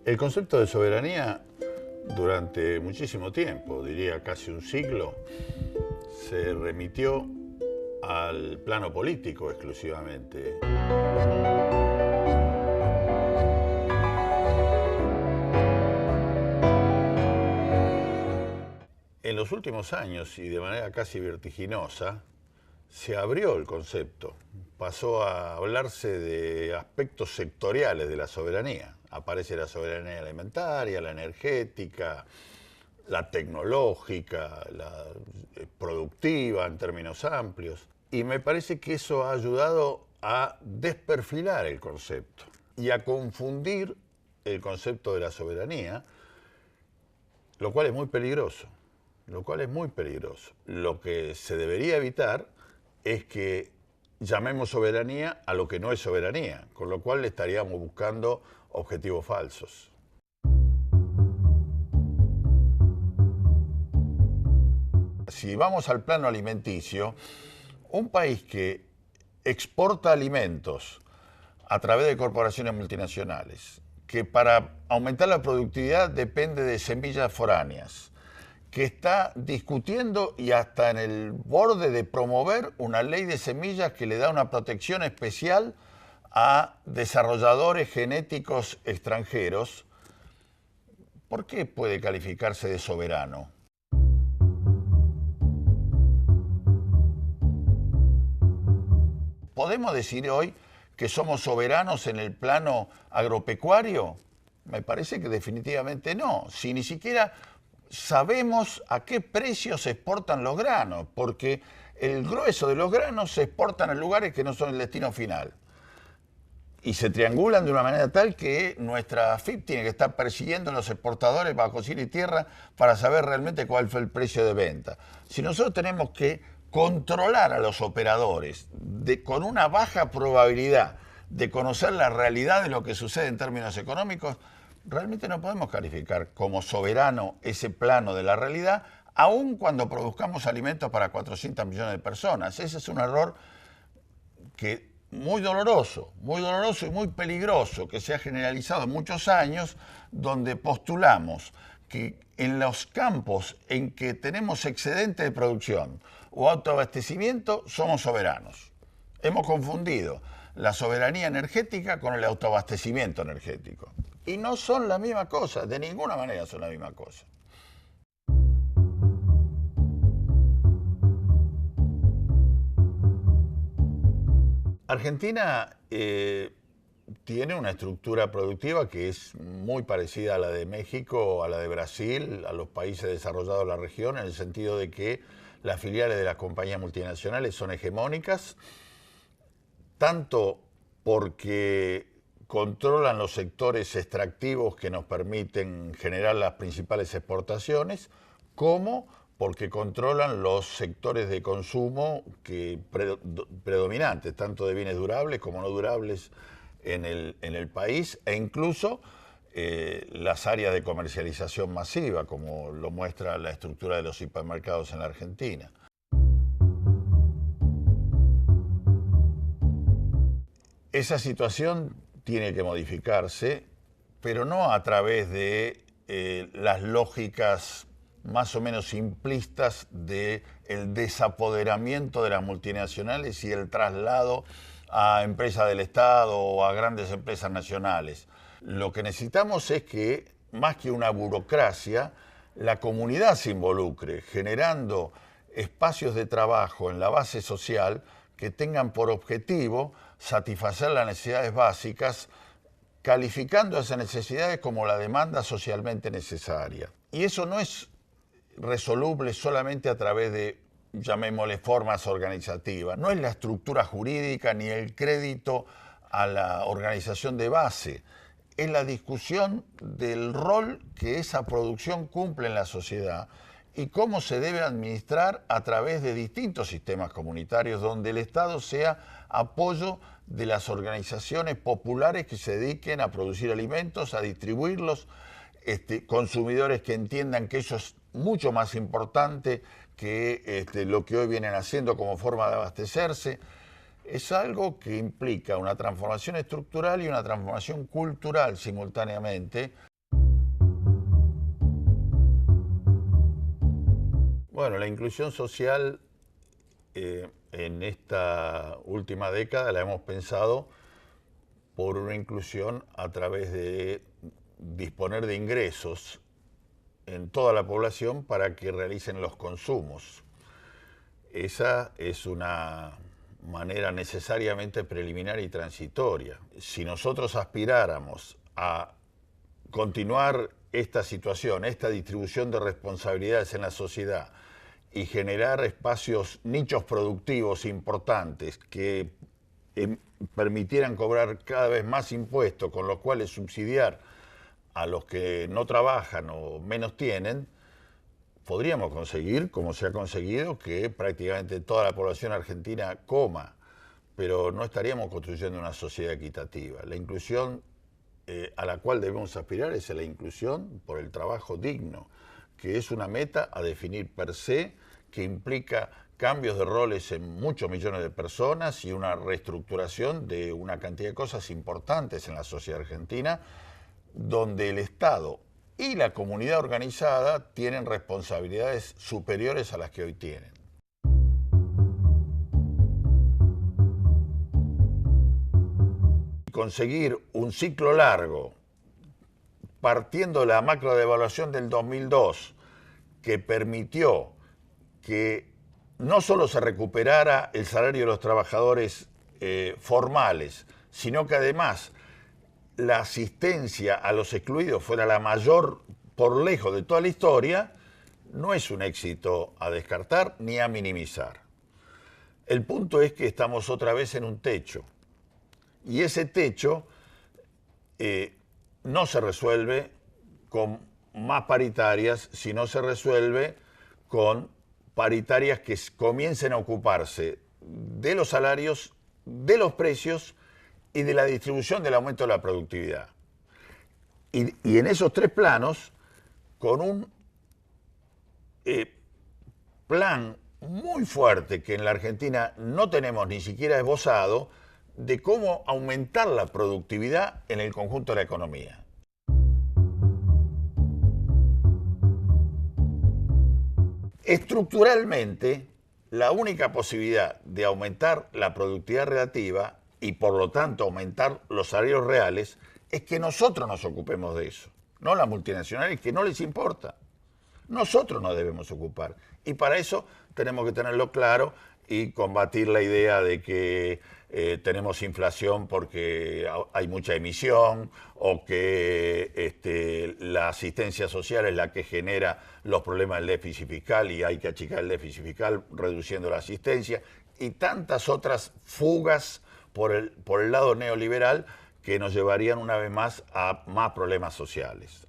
El concepto de soberanía durante muchísimo tiempo, diría casi un siglo, se remitió al plano político exclusivamente. En los últimos años, y de manera casi vertiginosa, se abrió el concepto. Pasó a hablarse de aspectos sectoriales de la soberanía. Aparece la soberanía alimentaria, la energética, la tecnológica, la productiva en términos amplios. Y me parece que eso ha ayudado a desperfilar el concepto y a confundir el concepto de la soberanía, lo cual es muy peligroso. Lo cual es muy peligroso. Lo que se debería evitar es que llamemos soberanía a lo que no es soberanía, con lo cual estaríamos buscando objetivos falsos. Si vamos al plano alimenticio, un país que exporta alimentos a través de corporaciones multinacionales, que para aumentar la productividad depende de semillas foráneas, que está discutiendo y hasta en el borde de promover una ley de semillas que le da una protección especial a desarrolladores genéticos extranjeros, ¿por qué puede calificarse de soberano? ¿Podemos decir hoy que somos soberanos en el plano agropecuario? Me parece que definitivamente no. Si ni siquiera sabemos a qué precio se exportan los granos, porque el grueso de los granos se exportan a lugares que no son el destino final. Y se triangulan de una manera tal que nuestra AFIP tiene que estar persiguiendo a los exportadores bajo cielo y tierra para saber realmente cuál fue el precio de venta. Si nosotros tenemos que controlar a los operadores con una baja probabilidad de conocer la realidad de lo que sucede en términos económicos, realmente no podemos calificar como soberano ese plano de la realidad, aun cuando produzcamos alimentos para 400 millones de personas. Ese es un error que muy doloroso y muy peligroso, que se ha generalizado en muchos años, donde postulamos que en los campos en que tenemos excedente de producción o autoabastecimiento somos soberanos. Hemos confundido la soberanía energética con el autoabastecimiento energético. Y no son la misma cosa, de ninguna manera son la misma cosa. Argentina tiene una estructura productiva que es muy parecida a la de México, a la de Brasil, a los países desarrollados de la región, en el sentido de que las filiales de las compañías multinacionales son hegemónicas, tanto porque controlan los sectores extractivos que nos permiten generar las principales exportaciones, como porque controlan los sectores de consumo predominantes, tanto de bienes durables como no durables en el país, e incluso las áreas de comercialización masiva, como lo muestra la estructura de los hipermercados en la Argentina. Esa situación tiene que modificarse, pero no a través de las lógicas más o menos simplistas del desapoderamiento de las multinacionales y el traslado a empresas del Estado o a grandes empresas nacionales. Lo que necesitamos es que, más que una burocracia, la comunidad se involucre, generando espacios de trabajo en la base social que tengan por objetivo satisfacer las necesidades básicas, calificando esas necesidades como la demanda socialmente necesaria. Y eso no es resoluble solamente a través de, llamémosle, formas organizativas. No es la estructura jurídica ni el crédito a la organización de base. Es la discusión del rol que esa producción cumple en la sociedad y cómo se debe administrar a través de distintos sistemas comunitarios donde el Estado sea apoyo de las organizaciones populares que se dediquen a producir alimentos, a distribuirlos, consumidores que entiendan que eso es mucho más importante que lo que hoy vienen haciendo como forma de abastecerse. Es algo que implica una transformación estructural y una transformación cultural simultáneamente. Bueno, la inclusión social en esta última década la hemos pensado por una inclusión a través de disponer de ingresos en toda la población para que realicen los consumos. Esa es una manera necesariamente preliminar y transitoria. Si nosotros aspiráramos a continuar esta situación, esta distribución de responsabilidades en la sociedad y generar espacios, nichos productivos importantes que permitieran cobrar cada vez más impuestos, con los cuales subsidiar a los que no trabajan o menos tienen, podríamos conseguir, como se ha conseguido, que prácticamente toda la población argentina coma, pero no estaríamos construyendo una sociedad equitativa. La inclusión a la cual debemos aspirar es a la inclusión por el trabajo digno, que es una meta a definir per se, que implica cambios de roles en muchos millones de personas y una reestructuración de una cantidad de cosas importantes en la sociedad argentina, donde el Estado y la comunidad organizada tienen responsabilidades superiores a las que hoy tienen. Conseguir un ciclo largo, partiendo de la macrodevaluación del 2002, que permitió que no solo se recuperara el salario de los trabajadores formales, sino que además la asistencia a los excluidos fuera la mayor por lejos de toda la historia, no es un éxito a descartar ni a minimizar. El punto es que estamos otra vez en un techo. Y ese techo no se resuelve con más paritarias, sino se resuelve con paritarias que comiencen a ocuparse de los salarios, de los precios y de la distribución del aumento de la productividad. Y en esos tres planos, con un plan muy fuerte que en la Argentina no tenemos ni siquiera esbozado, de cómo aumentar la productividad en el conjunto de la economía. Estructuralmente, la única posibilidad de aumentar la productividad relativa y por lo tanto aumentar los salarios reales es que nosotros nos ocupemos de eso, no las multinacionales, que no les importa. Nosotros nos debemos ocupar y para eso tenemos que tenerlo claro y combatir la idea de que tenemos inflación porque hay mucha emisión o que la asistencia social es la que genera los problemas del déficit fiscal y hay que achicar el déficit fiscal reduciendo la asistencia y tantas otras fugas por el lado neoliberal que nos llevarían una vez más a más problemas sociales.